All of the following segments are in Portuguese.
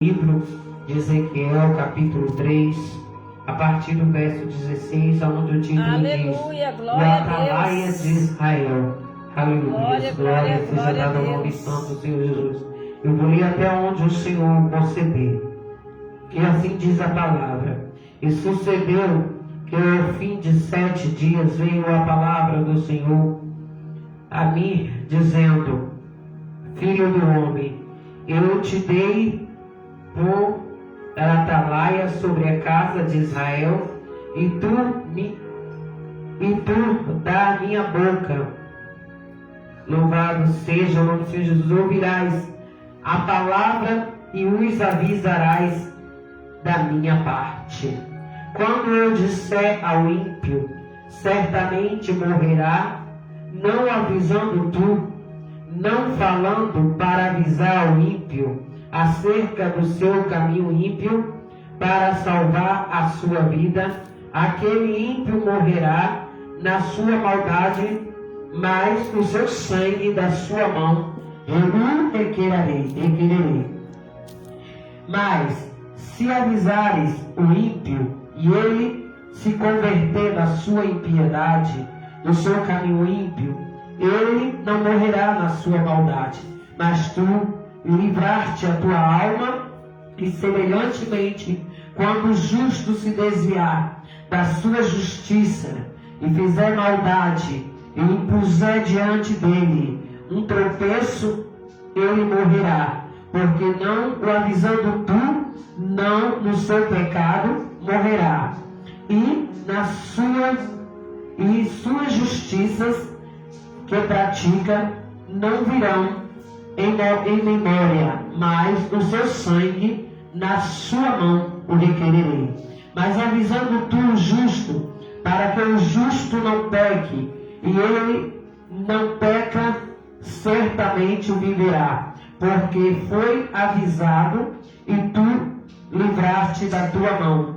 Livro de Ezequiel, capítulo 3, a partir do verso 16, onde o título diz: O Atalaia de Israel. Aleluia, glória seja dada ao nome santo do Senhor Jesus. Eu vou ler até onde o Senhor conceder. E assim diz a palavra: E sucedeu que ao fim de 7 dias veio a palavra do Senhor a mim, dizendo: Filho do homem, eu te dei por atalaia sobre a casa de Israel, e tu da minha boca, louvado seja o nome do Senhor Jesus, ouvirás a palavra e os avisarás da minha parte. Quando eu disser ao ímpio, certamente morrerá, não avisando tu, não falando para avisar ao ímpio acerca do seu caminho ímpio, para salvar a sua vida, aquele ímpio morrerá na sua maldade, mas o seu sangue da sua mão eu não requererei. Mas se avisares o ímpio e ele se converter da sua impiedade, do seu caminho ímpio, ele não morrerá na sua maldade, mas tu livrar-te a tua alma, e semelhantemente, quando o justo se desviar da sua justiça e fizer maldade e impuser diante dele um tropeço, ele morrerá, porque não o avisando tu, não no seu pecado morrerá, e nas suas justiças que pratica não virão em memória, mas o seu sangue na sua mão o requererei. Mas avisando tu o justo, para que o justo não peque, e ele não peca, certamente viverá, porque foi avisado, e tu livraste da tua mão.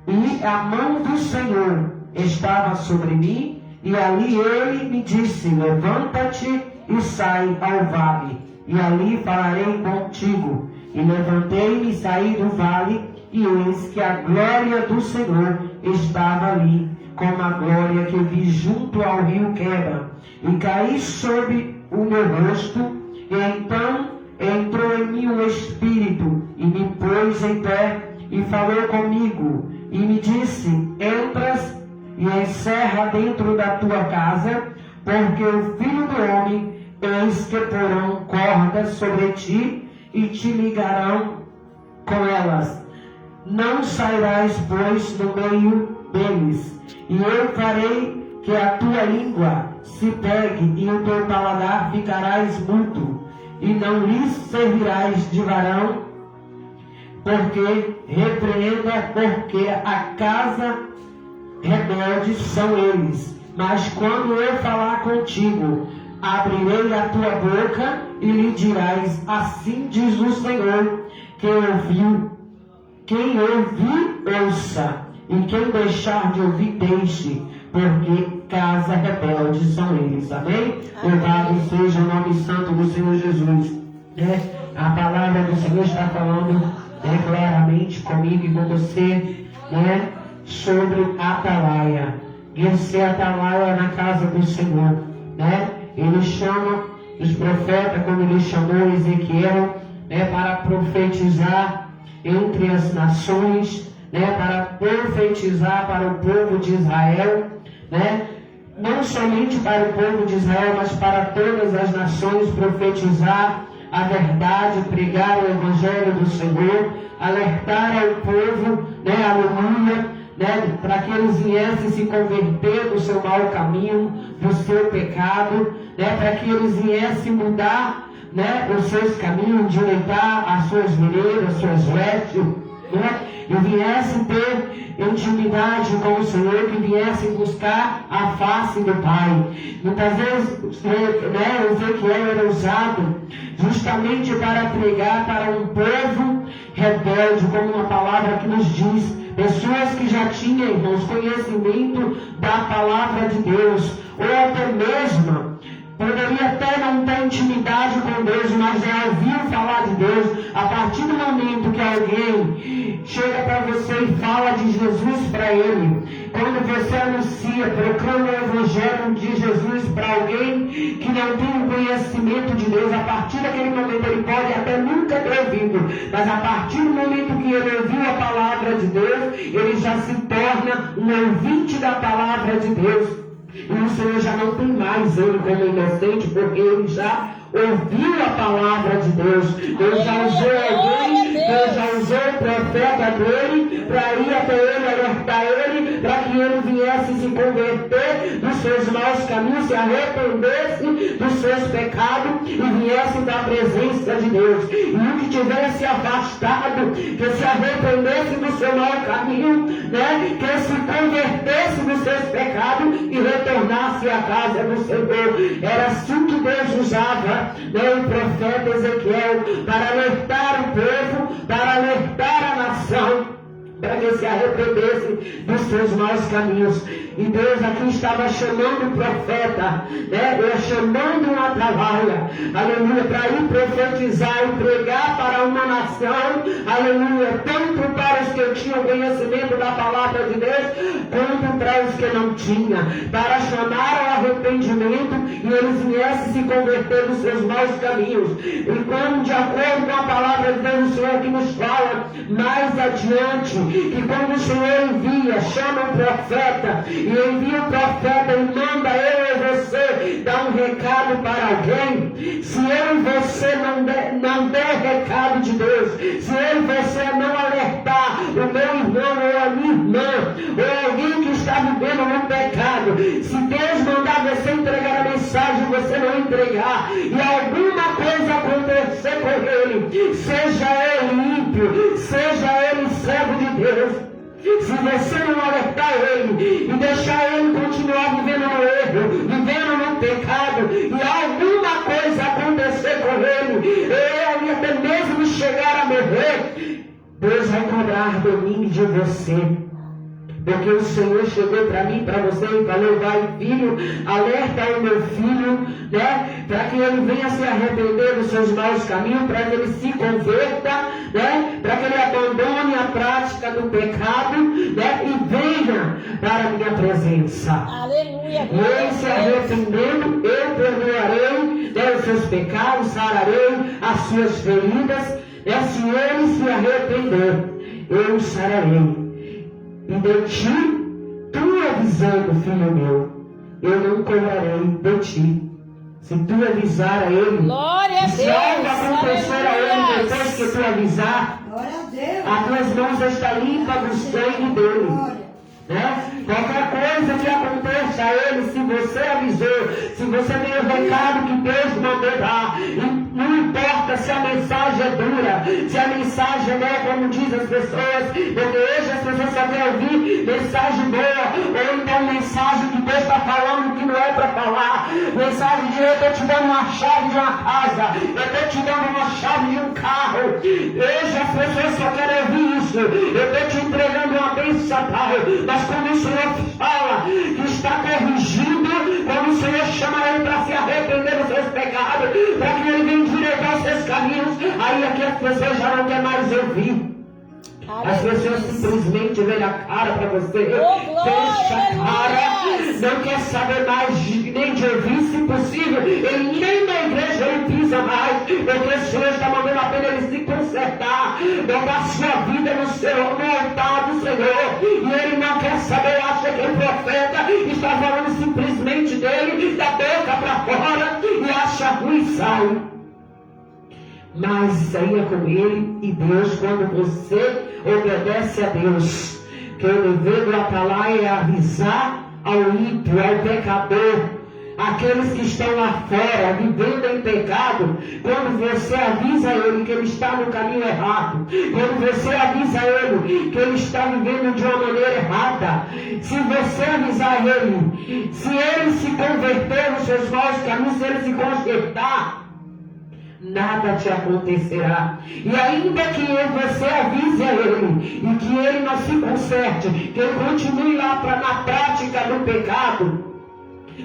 E a mão do Senhor estava sobre mim, e ali ele me disse: levanta-te e sai ao vale, e ali falarei contigo. E levantei-me e saí do vale, e eis que a glória do Senhor estava ali, como a glória que vi junto ao rio Queba, e caí sobre o meu rosto, e então entrou em mim o Espírito, e me pôs em pé, e falou comigo, e me disse: entras e encerra dentro da tua casa, porque o Filho do Homem, eis que porão cordas sobre ti, e te ligarão com elas. Não sairás, pois, no meio deles. E eu farei que a tua língua se pegue, e o teu paladar ficarás mudo, e não lhes servirás de varão, porque a casa rebelde são eles. Mas quando eu falar contigo, abrirei a tua boca e lhe dirás: assim diz o Senhor, quem ouvir, ouça, e quem deixar de ouvir, deixe, porque casa rebelde são eles. Amém? Louvado seja o nome santo do Senhor Jesus. A palavra do Senhor está falando claramente comigo e com você, sobre atalaia. E ser atalaia na casa do Senhor, Ele chama os profetas, como ele chamou Ezequiel, para profetizar entre as nações, para profetizar para o povo de Israel, não somente para o povo de Israel, mas para todas as nações, profetizar a verdade, pregar o evangelho do Senhor, alertar ao povo, aleluia, para que eles viessem se converter do seu mau caminho, do seu pecado, para que eles viessem mudar, os seus caminhos, endireitar as suas veredas, as suas vestes, e viessem ter intimidade com o Senhor, que viessem buscar a face do Pai. Muitas vezes, Ezequiel era usado justamente para pregar para um povo rebelde, como uma palavra que nos diz, pessoas que já tinham, irmãos, conhecimento da palavra de Deus, ou até mesmo poderia até não ter intimidade com Deus, mas já ouviu falar de Deus. A partir do momento que alguém chega para você e fala de Jesus para ele, quando você anuncia, proclama o Evangelho de Jesus para alguém que não tem um conhecimento de Deus, a partir daquele momento ele pode até nunca ter ouvido, mas a partir do momento que ele ouviu a palavra de Deus, ele já se torna um ouvinte da palavra de Deus. E o Senhor já não tem mais ele como inocente, porque ele já ouviu a palavra de Deus. Deus já usou alguém, Deus já usou o profeta dele para ir até ele, alertar ele, para que ele viesse se converter dos seus maus caminhos, se arrependesse dos seus pecados e viesse da presença de Deus. E o que tivesse afastado, que se arrependesse do seu mau caminho, né? Que se convertesse dos seus pecados e retornasse à casa do Senhor. Era assim que Deus usava, né, o profeta Ezequiel, para alertar o povo, para alertar a nação, para que se arrependesse dos seus maus caminhos. E Deus aqui estava chamando o profeta, né? Chamando um atalaia, aleluia, para ir profetizar e pregar para uma nação, aleluia, tanto para os que tinham conhecimento da palavra de Deus, quanto para os que não tinham, para chamar ao arrependimento e eles viessem se converter dos seus maus caminhos. E quando, de acordo com a palavra de Deus, o Senhor aqui nos fala mais adiante, que quando o Senhor envia, chama o profeta, e envia o profeta e manda eu e você dar um recado para alguém, se eu e você não der recado de Deus, se eu e você não alertar o meu irmão ou a minha irmã, ou alguém que está vivendo no pecado, se Deus mandar você entregar a mensagem, você não entregar, e alguma coisa acontecer com ele, seja ele ímpio, seja ele servo de Deus, se você não alertar ele e deixar ele continuar vivendo no erro, vivendo no pecado, e alguma coisa acontecer com ele até mesmo chegar a morrer, Deus vai cobrar domínio de você. Porque o Senhor chegou para mim, para você e falou: vai filho, alerta o meu filho, né? Para que ele venha se arrepender dos seus maus caminhos, para que ele se converta, né? Para que ele abandone a prática do pecado, né? E venha para a minha presença. Aleluia. E ele se arrependendo, eu perdoarei, né, os seus pecados, sararei as suas feridas, né? Se ele se arrepender, eu o sararei. E de ti, tu avisando, filho meu, eu não cobrarei de ti. Se tu avisar a ele, se algo acontecer a ele depois que tu avisar, as tuas mãos estão limpas do sangue dele. Né? Qualquer coisa que aconteça a ele, se você avisou, se você tem o recado que Deus mandou dar, não importa se a mensagem é dura, se a mensagem não é como dizem as pessoas, porque hoje as pessoas só querem ouvir mensagem boa, ou então mensagem que Deus está falando que não é para falar, mensagem de eu estou te dando uma chave de uma casa, eu estou te dando uma chave de um carro. Hoje as pessoas só querem ouvir isso, eu estou te entregando uma bênção, Pai. Mas quando o Senhor fala que está corrigindo, quando o Senhor chama ele para se arrepender dos seus pecados, para que ele venha endireitar os seus caminhos, aí aqui as pessoas já não querem mais ouvir. As pessoas simplesmente veem a cara para você, fecha a cara, não quer saber mais nem de ouvir, se possível, ele nem na igreja ele pisa mais, porque o Senhor está mandando apenas ele se consertar, botar sua vida no altar do Senhor, e ele não quer saber, acha que o profeta está falando simplesmente dele, da boca para fora, e acha ruim e sai. Mas isso aí é com ele e Deus. Quando você obedece a Deus, que o dever do atalaia é avisar ao ímpio, ao pecador, aqueles que estão lá fora vivendo em pecado. Quando você avisa ele que ele está no caminho errado, quando você avisa ele que ele está vivendo de uma maneira errada, se você avisar ele, se ele se converter nos seus maus caminhos, se ele se consertar, nada te acontecerá. E ainda que você avise a ele e que ele não se conserte, que ele continue lá na prática do pecado,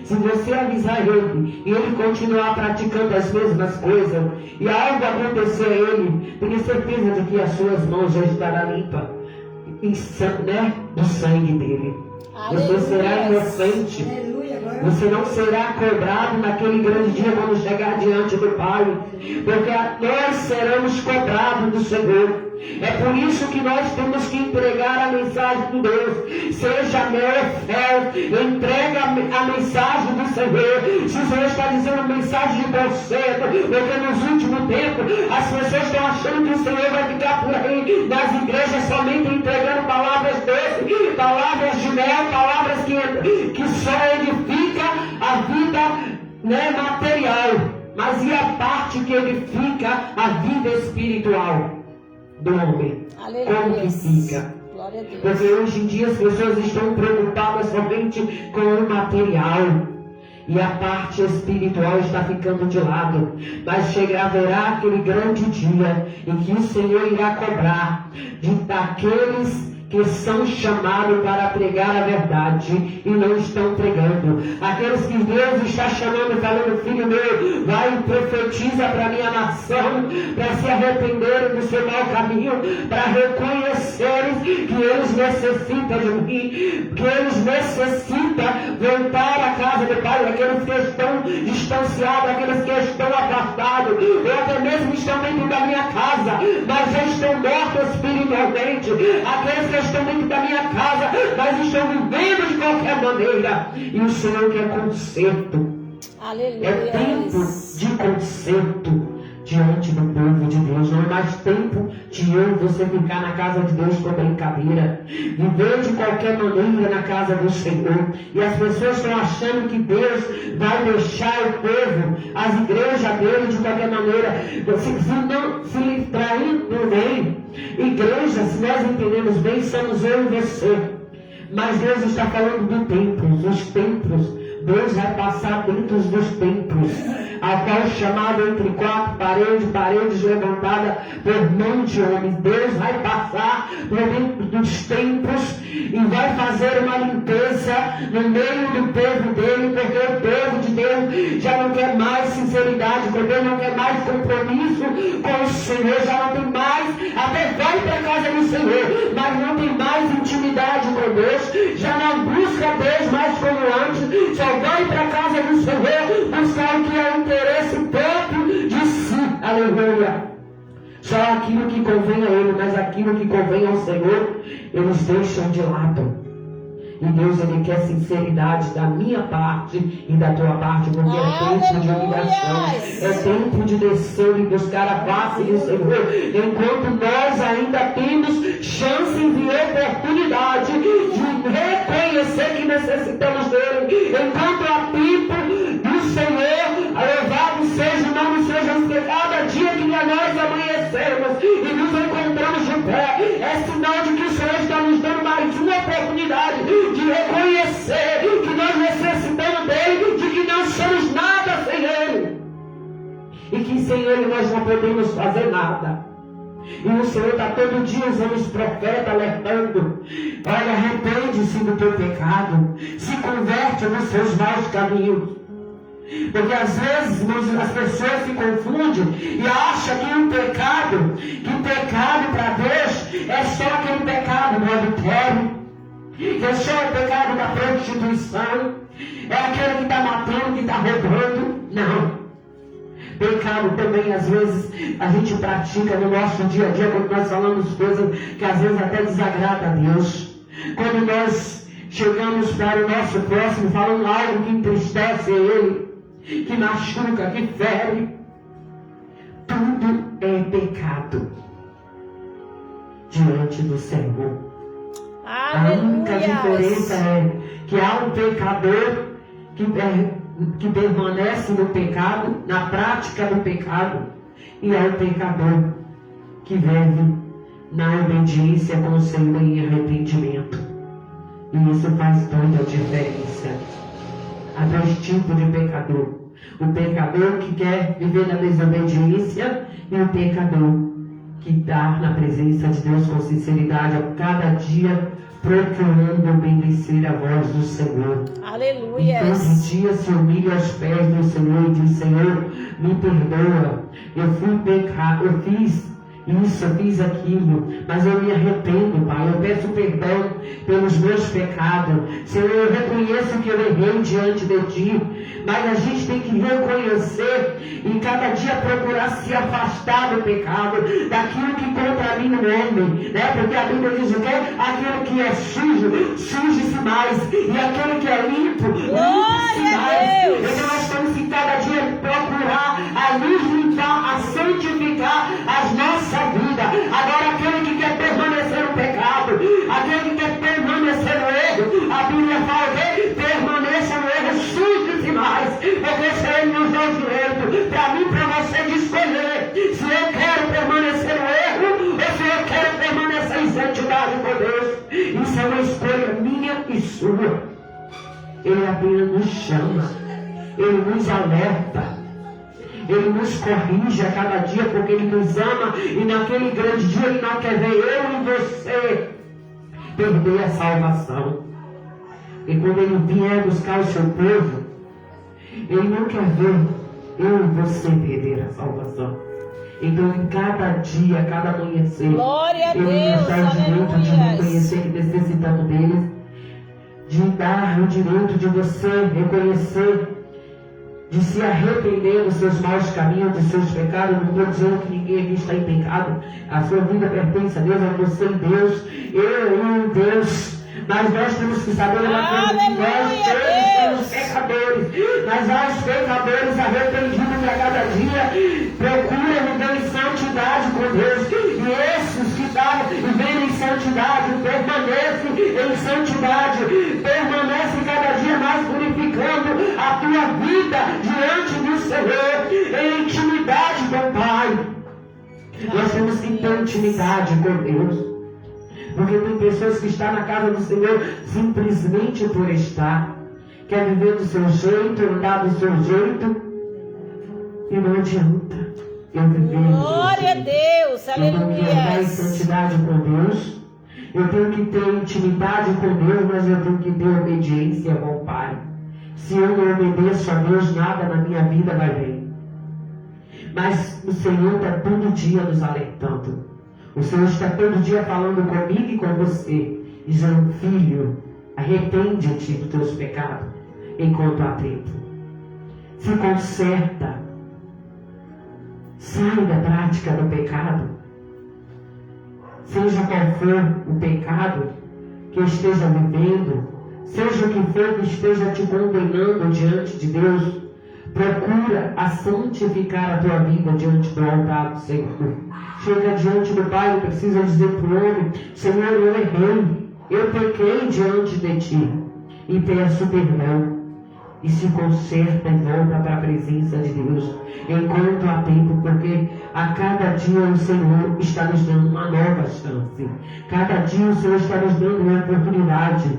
Se você avisar ele e ele continuar praticando as mesmas coisas e algo acontecer a ele, tenha certeza de que as suas mãos já estarão limpas, né, do sangue dele. Você será inocente. Você não será cobrado naquele grande dia quando chegar diante do Pai, porque nós seremos cobrados do Senhor. É por isso que nós temos que entregar a mensagem de Deus. Seja meu fiel, entrega a mensagem do Senhor. Se o Senhor está dizendo mensagem de conserto, porque nos últimos tempos as pessoas estão achando que o Senhor vai ficar por aí nas igrejas somente entregando palavras doces, palavras de mel, palavras que só edifica a vida, né, material. Mas e a parte que edifica a vida espiritual do homem? Aleluia. Como que fica? Porque hoje em dia as pessoas estão preocupadas somente com o material e a parte espiritual está ficando de lado. Mas haverá aquele grande dia em que o Senhor irá cobrar daqueles que são chamados para pregar a verdade e não estão pregando. Aqueles que Deus está chamando e falando: filho meu, vai e profetiza para a minha nação, para se arrependerem do seu mau caminho, para reconhecerem que eles necessitam de mim, que eles necessitam voltar à casa do Pai. Aqueles que estão distanciados, aqueles que estão afastados, ou até mesmo estão dentro da minha casa, mas já estão mortos espiritualmente. Aqueles que estão dentro da minha casa, mas estão vivendo de qualquer maneira. E o Senhor quer conserto. Aleluia. É tempo de conserto diante do povo de Deus. Não é mais tempo de eu e você ficar na casa de Deus com brincadeira, viver de qualquer maneira na casa do Senhor. E as pessoas estão achando que Deus vai deixar o povo, as igrejas dele de qualquer maneira. Se lhe traindo bem, igreja, se nós entendemos bem, somos eu e você. Mas Deus está falando do templo, dos templos. Deus vai passar dentro dos templos, ao qual chamado entre quatro paredes levantadas por mão de homens. Deus vai passar por dentro dos templos e vai fazer uma limpeza no meio do povo dele, porque o povo de Deus já não quer mais sinceridade com Deus, não quer mais compromisso com o Senhor, já não tem mais, até vai para a casa do Senhor, mas não tem mais intimidade com Deus, já não busca Deus mais como antes, só vai para a casa do Senhor buscar o que é o interesse próprio de si. Aleluia. Só aquilo que convém a ele, mas aquilo que convém ao Senhor, eles deixam de lado. E Deus, ele quer sinceridade da minha parte e da tua parte, porque é tempo de humilhação, é tempo de descer e buscar a face do Senhor, enquanto nós ainda temos chance e oportunidade de reconhecer que necessitamos dele, enquanto há tempo do Senhor, louvado seja o nome de Jesus, cada dia que nós amanhecemos e nos encontramos de pé, é sinal de que o Senhor está nos dando mais uma oportunidade de reconhecer que nós necessitamos dele, de que não somos nada sem ele, e que sem ele nós não podemos fazer nada. E o Senhor está todo dia usando os profetas alertando: olha, arrepende-se do teu pecado, se converte nos seus maus caminhos. Porque às vezes, irmãos, as pessoas se confundem e acham que o pecado para Deus é só aquele pecado do adultério, é só o pecado da prostituição, é aquele que está matando, que está roubando. Não. Pecado também, às vezes, a gente pratica no nosso dia a dia, quando nós falamos coisas que às vezes até desagrada a Deus. Quando nós chegamos para o nosso próximo falando algo que entristece ele, que machuca, que fere. Tudo é pecado diante do Senhor. Aleluia. A única diferença é que há um pecador que permanece no pecado, na prática do pecado, e há um pecador que vive na obediência com o Senhor em arrependimento. E isso faz toda a diferença. Há dois tipos de pecador: o pecador que quer viver na desobediência e o pecador que está na presença de Deus com sinceridade a cada dia, procurando obedecer a voz do Senhor. Aleluia. E todo dia se humilha aos pés do Senhor e diz: Senhor, me perdoa. Eu fui pecar, eu fiz isso, eu fiz aquilo, mas eu me arrependo, Pai. Eu peço perdão pelos meus pecados. Senhor, eu reconheço que eu errei diante de Ti, mas a gente tem que reconhecer e cada dia procurar se afastar do pecado, daquilo que contamina o homem, né? Porque a Bíblia diz o quê? Aquilo que é sujo, suje-se mais, e aquele que é limpo, limpe-se mais. Então nós temos que cada dia procurar a nos limpar, a santificar as nossas vida. Agora aquele que quer permanecer no pecado, aquele que quer permanecer no erro, a Bíblia fala que permaneça no erro, suje-se mais, porque se Ele nos dá o direito para mim, para você, de escolher se eu quero permanecer no erro ou se eu quero permanecer em santidade com Deus. Isso é uma escolha minha e sua. Ele apenas nos chama, Ele nos alerta, Ele nos corrige a cada dia, porque Ele nos ama, e naquele grande dia Ele não quer ver eu e você perder a salvação. E quando Ele vier buscar o seu povo, Ele não quer ver eu e você perder a salvação. Então, em cada dia, cada amanhecer, Ele nos dá o direito de reconhecer que necessitamos dele, de dar o direito de você reconhecer, de se arrepender dos seus maus caminhos, dos seus pecados. Não estou dizendo que ninguém aqui está em pecado. A sua vida pertence a Deus, a você e Deus, eu e Deus. Mas nós temos que saber uma coisa, que nós somos pecadores. Mas nós, pecadores arrependidos a cada dia, procuram viver em santidade com Deus. E esses que vivem em santidade, permanecem em santidade, permanecem cada dia mais purificando a tua vida diante do Senhor, em intimidade com o Pai. Nós temos que ter intimidade com Deus. Porque tem pessoas que estão na casa do Senhor simplesmente por estar. Quer viver do seu jeito, andar do seu jeito, e não adianta eu viver. Glória a Deus, aleluia. Eu tenho que andar em santidade com Deus. Eu tenho que ter intimidade com Deus, mas eu tenho que ter obediência ao Pai. Se eu não obedeço a Deus, nada na minha vida vai bem. Mas o Senhor está todo dia nos alertando. O Senhor está todo dia falando comigo e com você, dizendo: filho, arrepende-te dos teus pecados enquanto há tempo. Se conserta. Sai da prática do pecado. Seja qual for o pecado que esteja vivendo, seja o que for que esteja te condenando diante de Deus, procura a santificar a tua vida diante do altar do Senhor. Chega diante do Pai e precisa dizer para o homem: Senhor, eu errei, eu pequei diante de Ti, e peço perdão. E se conserta e volta para a presença de Deus enquanto há tempo, porque a cada dia o Senhor está nos dando uma nova chance. Cada dia o Senhor está nos dando uma oportunidade.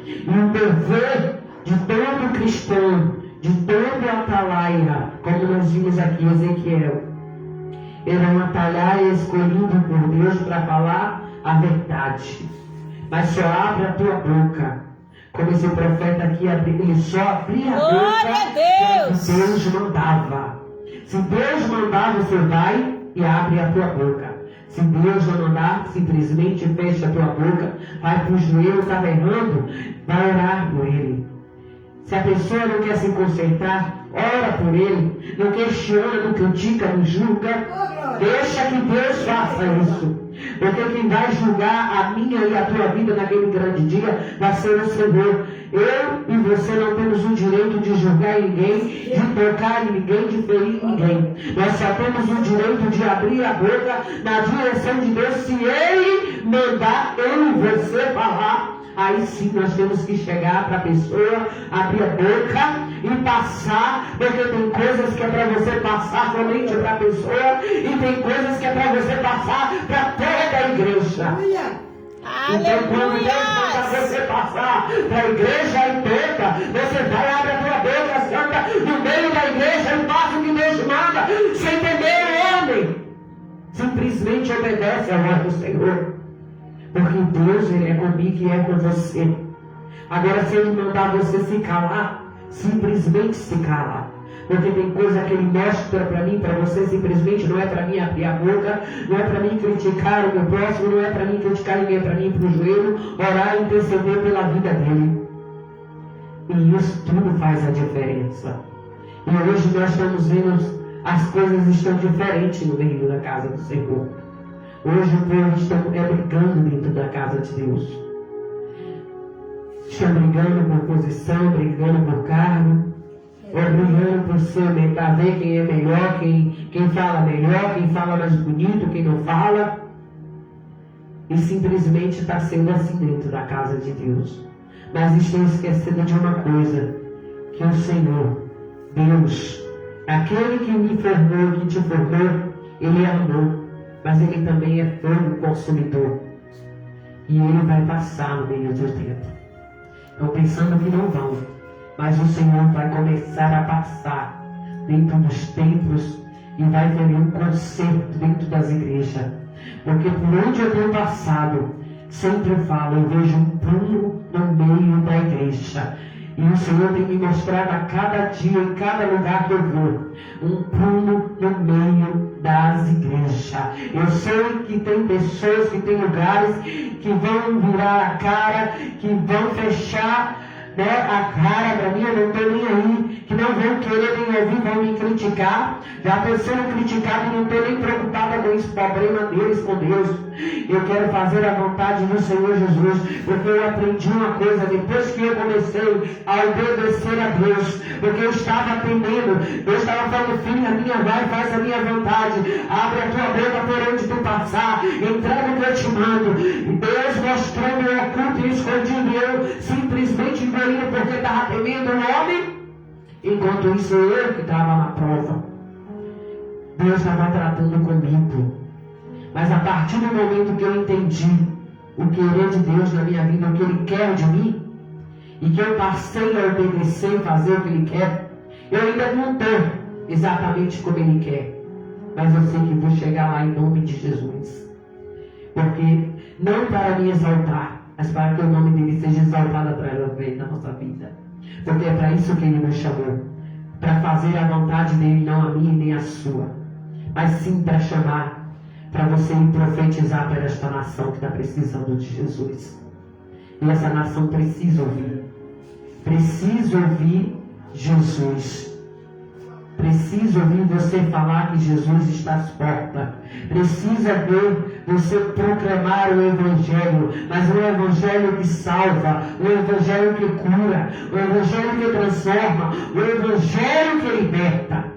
E o dever de todo cristão, de todo atalaia, como nós vimos aqui em Ezequiel, era um atalaia escolhido por Deus para falar a verdade. Mas só abre a tua boca. Como esse profeta aqui, ele só abria a boca se Deus mandava. Se Deus mandar, você vai e abre a tua boca. Se Deus não mandar, simplesmente fecha a tua boca, vai para o joelho, estava errando, vai orar por ele. Se a pessoa não quer se consertar, ora por ele, não questiona, não critica, não julga, deixa que Deus faça isso. Porque quem vai julgar a minha e a tua vida naquele grande dia vai ser o Senhor. Eu e você não temos o direito de julgar ninguém, de tocar em ninguém, de ferir ninguém. Nós só temos o direito de abrir a boca na direção de Deus. Se Ele mandar eu e você falar, aí sim nós temos que chegar para a pessoa, abrir a boca e passar, porque tem coisas que é para você passar somente para a pessoa e tem coisas que é para você passar para toda a igreja. Então quando Deus mandar você passar para a igreja toda, você vai, abre a tua boca, santa no meio da igreja e faça o que Deus manda, sem temer o homem. Simplesmente obedece a voz do Senhor. Porque Deus, Ele é comigo e é com você. Agora, se Ele mandar você se calar, simplesmente se cala. Porque tem coisa que Ele mostra para mim, para você, simplesmente não é para mim abrir a boca, não é para mim criticar o meu próximo, não é para mim criticar ninguém, é para mim ir para o joelho, orar e interceder pela vida dele. E isso tudo faz a diferença. E hoje nós estamos vendo as coisas estão diferentes no meio da casa do Senhor. Hoje o povo está brigando dentro da casa de Deus. Estão brigando por posição, brigando por cargo, ou brigando por ser, para ver quem é melhor, quem fala melhor, quem fala mais bonito, quem não fala. E simplesmente está sendo assim dentro da casa de Deus. Mas estão esquecendo de uma coisa, que o Senhor, Deus, aquele que me formou, que te formou, Ele é amor, mas Ele também é fogo consumidor. E Ele vai passar no meio do tempo. Estão pensando que não vão, mas o Senhor vai começar a passar dentro dos templos e vai ter um concerto dentro das igrejas. Porque por onde eu tenho passado, sempre falo, eu vejo um prumo no meio da igreja. E o Senhor tem me mostrado a cada dia, em cada lugar que eu vou, um prumo no meio das igrejas. Eu sei que tem pessoas, que tem lugares que vão virar a cara, que vão fechar, né, a cara para mim, eu não estou nem aí, que não vão querer nem ouvir, vão me criticar. Já estou sendo criticado e não estou nem preocupada com esse problema deles com Deus. Eu quero fazer a vontade do Senhor Jesus, porque eu aprendi uma coisa depois que eu comecei a obedecer a Deus, porque eu estava temendo, eu estava falando, filha minha, vai, faz a minha vontade, abre a tua boca por onde tu passar, entrega o que eu te mando. E Deus mostrou meu oculto e escondido, e eu simplesmente engolindo porque estava temendo o homem. Enquanto isso eu que estava na prova. Deus estava tratando comigo. Mas a partir do momento que eu entendi o querer de Deus na minha vida, o que Ele quer de mim, e que eu passei a obedecer e fazer o que Ele quer, eu ainda não estou exatamente como Ele quer. Mas eu sei que vou chegar lá em nome de Jesus. Porque não para me exaltar, mas para que o nome dele seja exaltado através da nossa vida. Porque é para isso que Ele nos chamou. Para fazer a vontade dele, não a minha nem a sua. Mas sim para chamar, para você ir profetizar para esta nação que está precisando de Jesus. E essa nação precisa ouvir. Precisa ouvir Jesus. Precisa ouvir você falar que Jesus está às portas. Precisa ver você proclamar o Evangelho, mas um Evangelho que salva, um Evangelho que cura, um Evangelho que transforma, um Evangelho que liberta.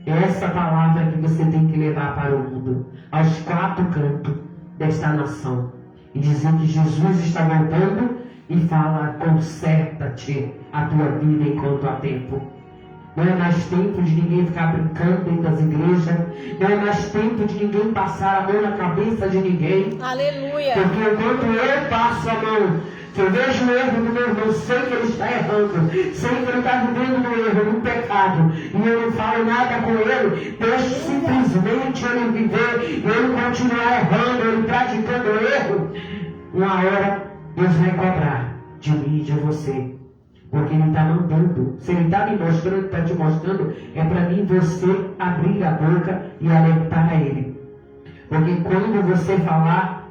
É essa palavra que você tem que levar para o mundo, aos quatro cantos desta nação, e dizer que Jesus está voltando e fala, conserta-te a tua vida enquanto há tempo. Não é mais tempo de ninguém ficar brincando dentro das igrejas. Não é mais tempo de ninguém passar a mão na cabeça de ninguém. Aleluia. Porque enquanto eu passo a mão, se eu vejo o erro do meu irmão, sei que ele está errando, sei que ele está vivendo no erro, no pecado, e eu não falo nada com ele, deixo simplesmente ele viver, ele continuar errando, ele praticando o erro. Uma hora Deus vai cobrar de mim e de você. Porque Ele está mandando. Se Ele está me mostrando, Ele está te mostrando, é para mim você abrir a boca e alertar a Ele. Porque quando você falar,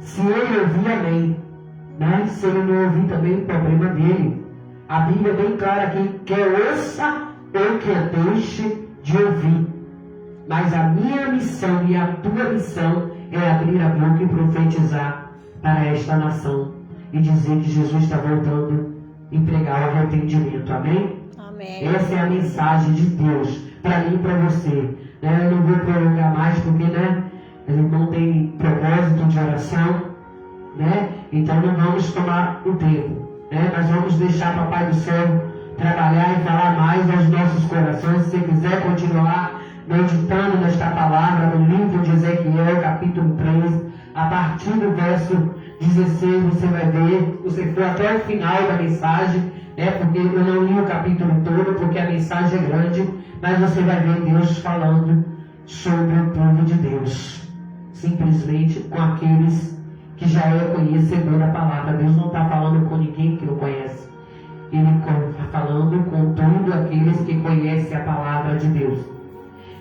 se Ele ouvir, amém. Mas se Ele não ouvir também, o problema dele. A Bíblia é bem clara que quer ouça ou quer deixe de ouvir. Mas a minha missão e a tua missão é abrir a boca e profetizar para esta nação. E dizer que Jesus está voltando e pregar o arrependimento. Amém? Amém. Essa é a mensagem de Deus para mim e para você. Eu não vou prolongar mais porque ele não tem propósito de oração. Então não vamos tomar o tempo. Nós vamos deixar Papai do Céu trabalhar e falar mais aos nossos corações. Se você quiser continuar meditando nesta palavra no livro de Ezequiel, capítulo 3, a partir do verso 16 você vai ver, você for até o final da mensagem, porque eu não li o capítulo todo, porque a mensagem é grande, mas você vai ver Deus falando sobre o povo de Deus. simplesmente com aqueles que já é conhecedor da palavra. Deus não está falando com ninguém que não conhece. Ele está falando com todos aqueles que conhecem a palavra de Deus.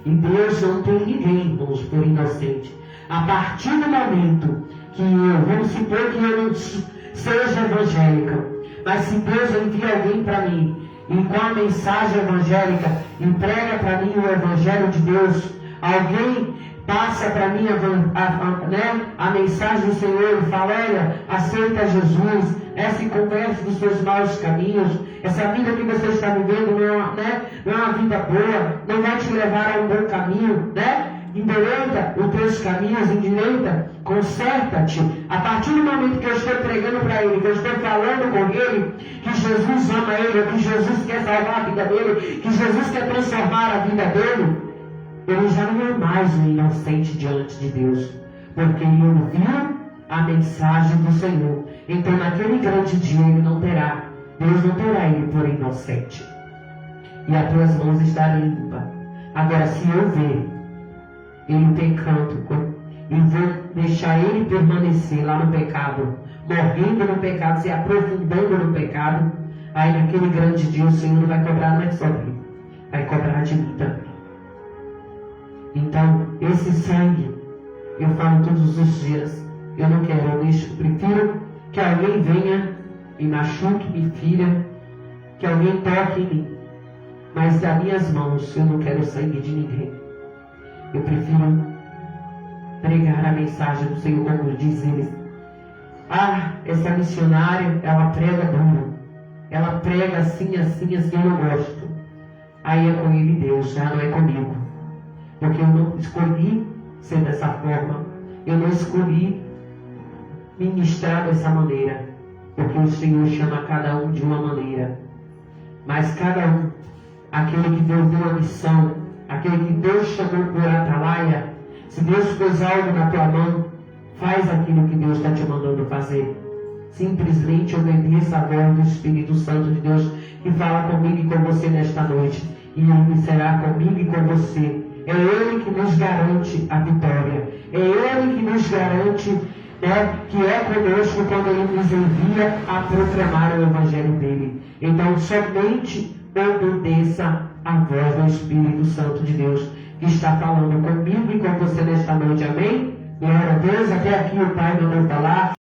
E Deus não tem ninguém, irmãos, por inocente. A partir do momento que vamos supor que eu não seja evangélica, mas se Deus envia alguém para mim, e com a mensagem evangélica, entrega para mim o evangelho de Deus, alguém passa para mim a mensagem do Senhor e fala: olha, aceita Jesus, se converte dos seus maus caminhos, essa vida que você está vivendo não é uma vida boa, não vai te levar a um bom caminho, endireita os teus caminhos, endireita, conserta-te. A partir do momento que eu estou pregando para ele, que eu estou falando com ele, que Jesus ama ele, que Jesus quer salvar a vida dele, que Jesus quer transformar a vida dele, ele já não é mais um inocente diante de Deus, porque ele ouviu a mensagem do Senhor. Então naquele grande dia Deus não terá ele por inocente, e as tuas mãos estarão limpas. Agora, se eu ver ele pecando e vou deixar ele permanecer lá no pecado, morrendo no pecado, se aprofundando no pecado, aí naquele grande dia o Senhor não vai cobrar mais só dele, vai cobrar de mim também. Então, esse sangue, eu falo todos os dias, eu não quero, eu prefiro que alguém venha e machuque, me fira, que alguém toque em mim, mas das minhas mãos eu não quero sangue de ninguém. Eu prefiro pregar a mensagem do Senhor, como diz eles. Essa missionária, ela prega duro, ela prega assim, eu não gosto. Aí é com ele Deus, já não é comigo. Porque eu não escolhi ser dessa forma, eu não escolhi ministrar dessa maneira, porque o Senhor chama cada um de uma maneira. Mas cada um, aquele que Deus deu a missão, aquele que Deus chamou por atalaia, se Deus pôs algo na tua mão, faz aquilo que Deus está te mandando fazer. Simplesmente obedeça a voz do Espírito Santo de Deus, que fala comigo e com você nesta noite, e Ele será comigo e com você. É Ele que nos garante a vitória, é Ele que nos garante que é conosco quando Ele nos envia a proclamar o Evangelho dEle. Então somente obedeça a voz do Espírito Santo de Deus, que está falando comigo e com você nesta noite. Amém? Glória a Deus. Até aqui o Pai mandou falar.